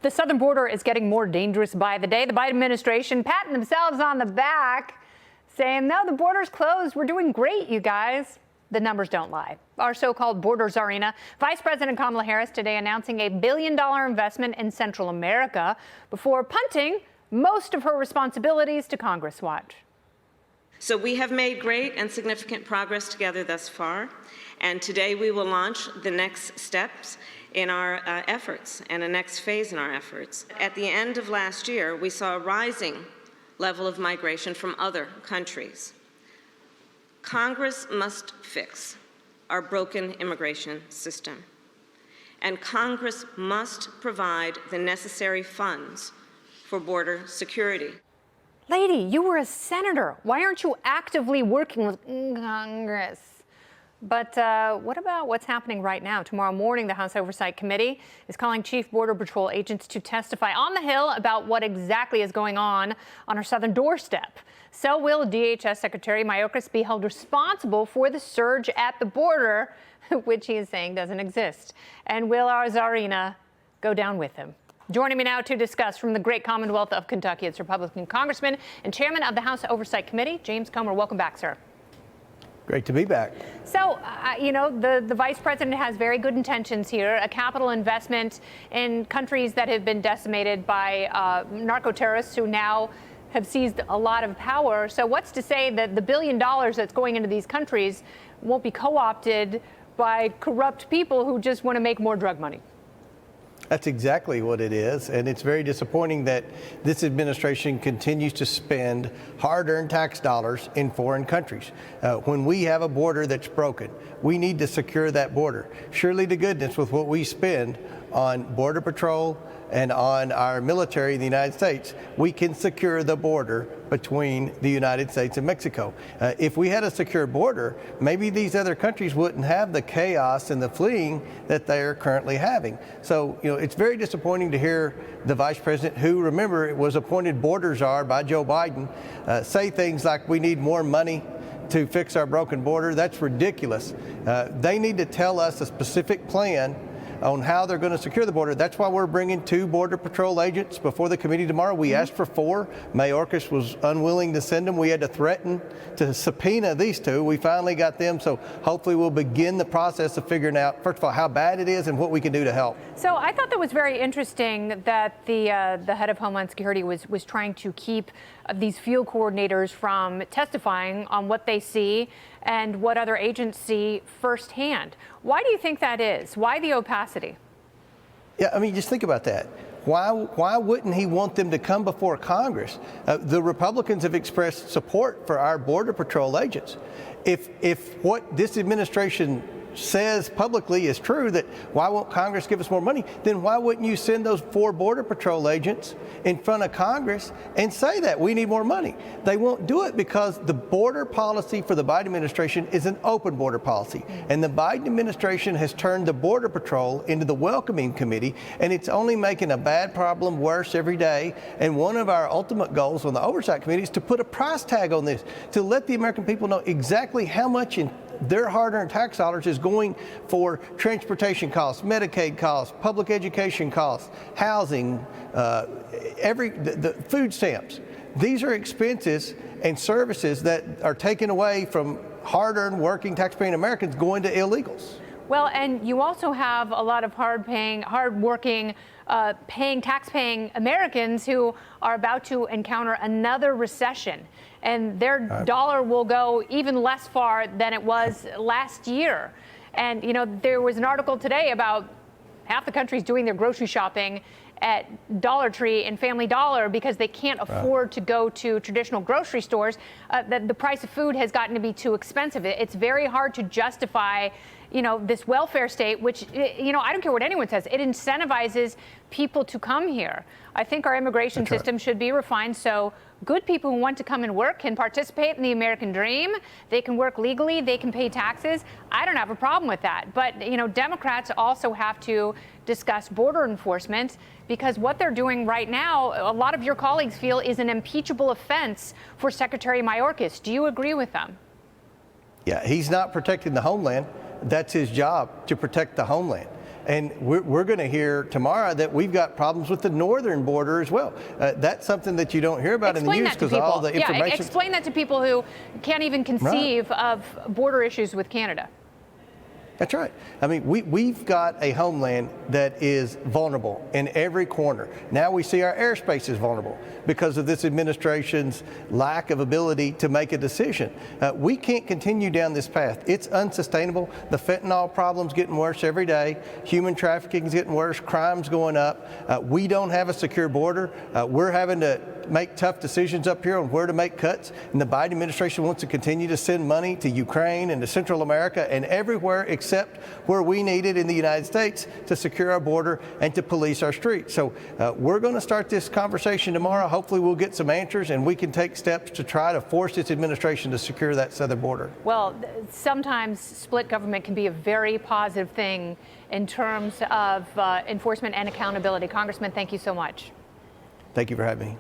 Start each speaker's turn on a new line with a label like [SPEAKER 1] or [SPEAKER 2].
[SPEAKER 1] The southern border is getting more dangerous by the day. The Biden administration patting themselves on the back, saying, no, the border's closed. We're doing great, you guys. The numbers don't lie. Our so-called border czarina, Vice President Kamala Harris, today announcing $1 billion investment in Central America before punting most of her responsibilities to Congress. Watch.
[SPEAKER 2] So we have made great and significant progress together thus far, and today we will launch the next steps in our efforts and a next phase in our efforts. At the end of last year, we saw a rising level of migration from other countries. Congress must fix our broken immigration system, and Congress must provide the necessary funds for border security.
[SPEAKER 1] Lady, you were a senator. Why aren't you actively working with Congress? But what about what's happening right now? Tomorrow morning, the House Oversight Committee is calling Chief Border Patrol agents to testify on the Hill about what exactly is going on our southern doorstep. So will DHS Secretary Mayorkas be held responsible for the surge at the border, which he is saying doesn't exist? And will our czarina go down with him? Joining me now to discuss from the great Commonwealth of Kentucky, it's Republican Congressman and Chairman of the House Oversight Committee, James Comer. Welcome back, sir.
[SPEAKER 3] Great to be back.
[SPEAKER 1] So, the vice president has very good intentions here, a capital investment in countries that have been decimated by narco-terrorists who now have seized a lot of power. So what's to say that the $1 billion that's going into these countries won't be co-opted by corrupt people who just want to make more drug money?
[SPEAKER 3] That's exactly what it is, and it's very disappointing that this administration continues to spend hard-earned tax dollars in foreign countries. When we have a border that's broken, we need to secure that border. Surely to goodness, with what we spend on Border Patrol and on our military in the United States, we can secure the border between the United States and Mexico. If we had a secure border, maybe these other countries wouldn't have the chaos and the fleeing that they're currently having. So, it's very disappointing to hear the vice president, who, remember, was appointed border czar by Joe Biden, say things like we need more money to fix our broken border. That's ridiculous. They need to tell us a specific plan on how they're going to secure the border. That's why we're bringing 2 Border Patrol agents before the committee tomorrow. We asked for 4. Mayorkas was unwilling to send them. We had to threaten to subpoena these 2. We finally got them, so hopefully we'll begin the process of figuring out, first of all, how bad it is and what we can do to help.
[SPEAKER 1] So I thought that was very interesting that the head of Homeland Security was trying to keep these field coordinators from testifying on what they see and what other agents see firsthand. Why do you think that is? Why the opacity?
[SPEAKER 3] Yeah, just think about that. Why wouldn't he want them to come before Congress? The Republicans have expressed support for our Border Patrol agents. If what this administration says publicly is true, that why won't Congress give us more money, then why wouldn't you send those 4 Border Patrol agents in front of Congress and say that we need more money? They won't do it because the border policy for the Biden administration is an open border policy. And the Biden administration has turned the Border Patrol into the welcoming committee, and it's only making a bad problem worse every day. And one of our ultimate goals on the Oversight Committee is to put a price tag on this, to let the American people know exactly how much in their hard-earned tax dollars is going for transportation costs, Medicaid costs, public education costs, housing, the food stamps. These are expenses and services that are taken away from hard-earned working taxpaying Americans going to illegals.
[SPEAKER 1] Well, and you also have a lot of hard-working, tax-paying Americans who are about to encounter another recession, and their dollar will go even less far than it was last year. And, there was an article today about half the country's doing their grocery shopping at Dollar Tree and Family Dollar because they can't afford to go to traditional grocery stores. The price of food has gotten to be too expensive. It's very hard to justify this welfare state, which, I don't care what anyone says, it incentivizes people to come here. I think our immigration system should be refined so good people who want to come and work can participate in the American dream. They can work legally. They can pay taxes. I don't have a problem with that. But, Democrats also have to discuss border enforcement because what they're doing right now, a lot of your colleagues feel is an impeachable offense for Secretary Mayorkas. Do you agree with them?
[SPEAKER 3] Yeah, he's not protecting the homeland. That's his job, to protect the homeland. And we're going to hear tomorrow that we've got problems with the northern border as well. That's something that you don't hear about in the news because all the information.
[SPEAKER 1] Yeah, explain that to people who can't even conceive of border issues with Canada.
[SPEAKER 3] That's right. I mean, we've got a homeland that is vulnerable in every corner. Now we see our airspace is vulnerable because of this administration's lack of ability to make a decision. We can't continue down this path. It's unsustainable. The fentanyl problem's getting worse every day. Human trafficking is getting worse. Crime's going up. We don't have a secure border. We're having to make tough decisions up here on where to make cuts. And the Biden administration wants to continue to send money to Ukraine and to Central America and everywhere except where we need it in the United States to secure our border and to police our streets. So we're going to start this conversation tomorrow. Hopefully we'll get some answers and we can take steps to try to force this administration to secure that southern border.
[SPEAKER 1] Well, sometimes split government can be a very positive thing in terms of enforcement and accountability. Congressman, thank you so much.
[SPEAKER 3] Thank you for having me.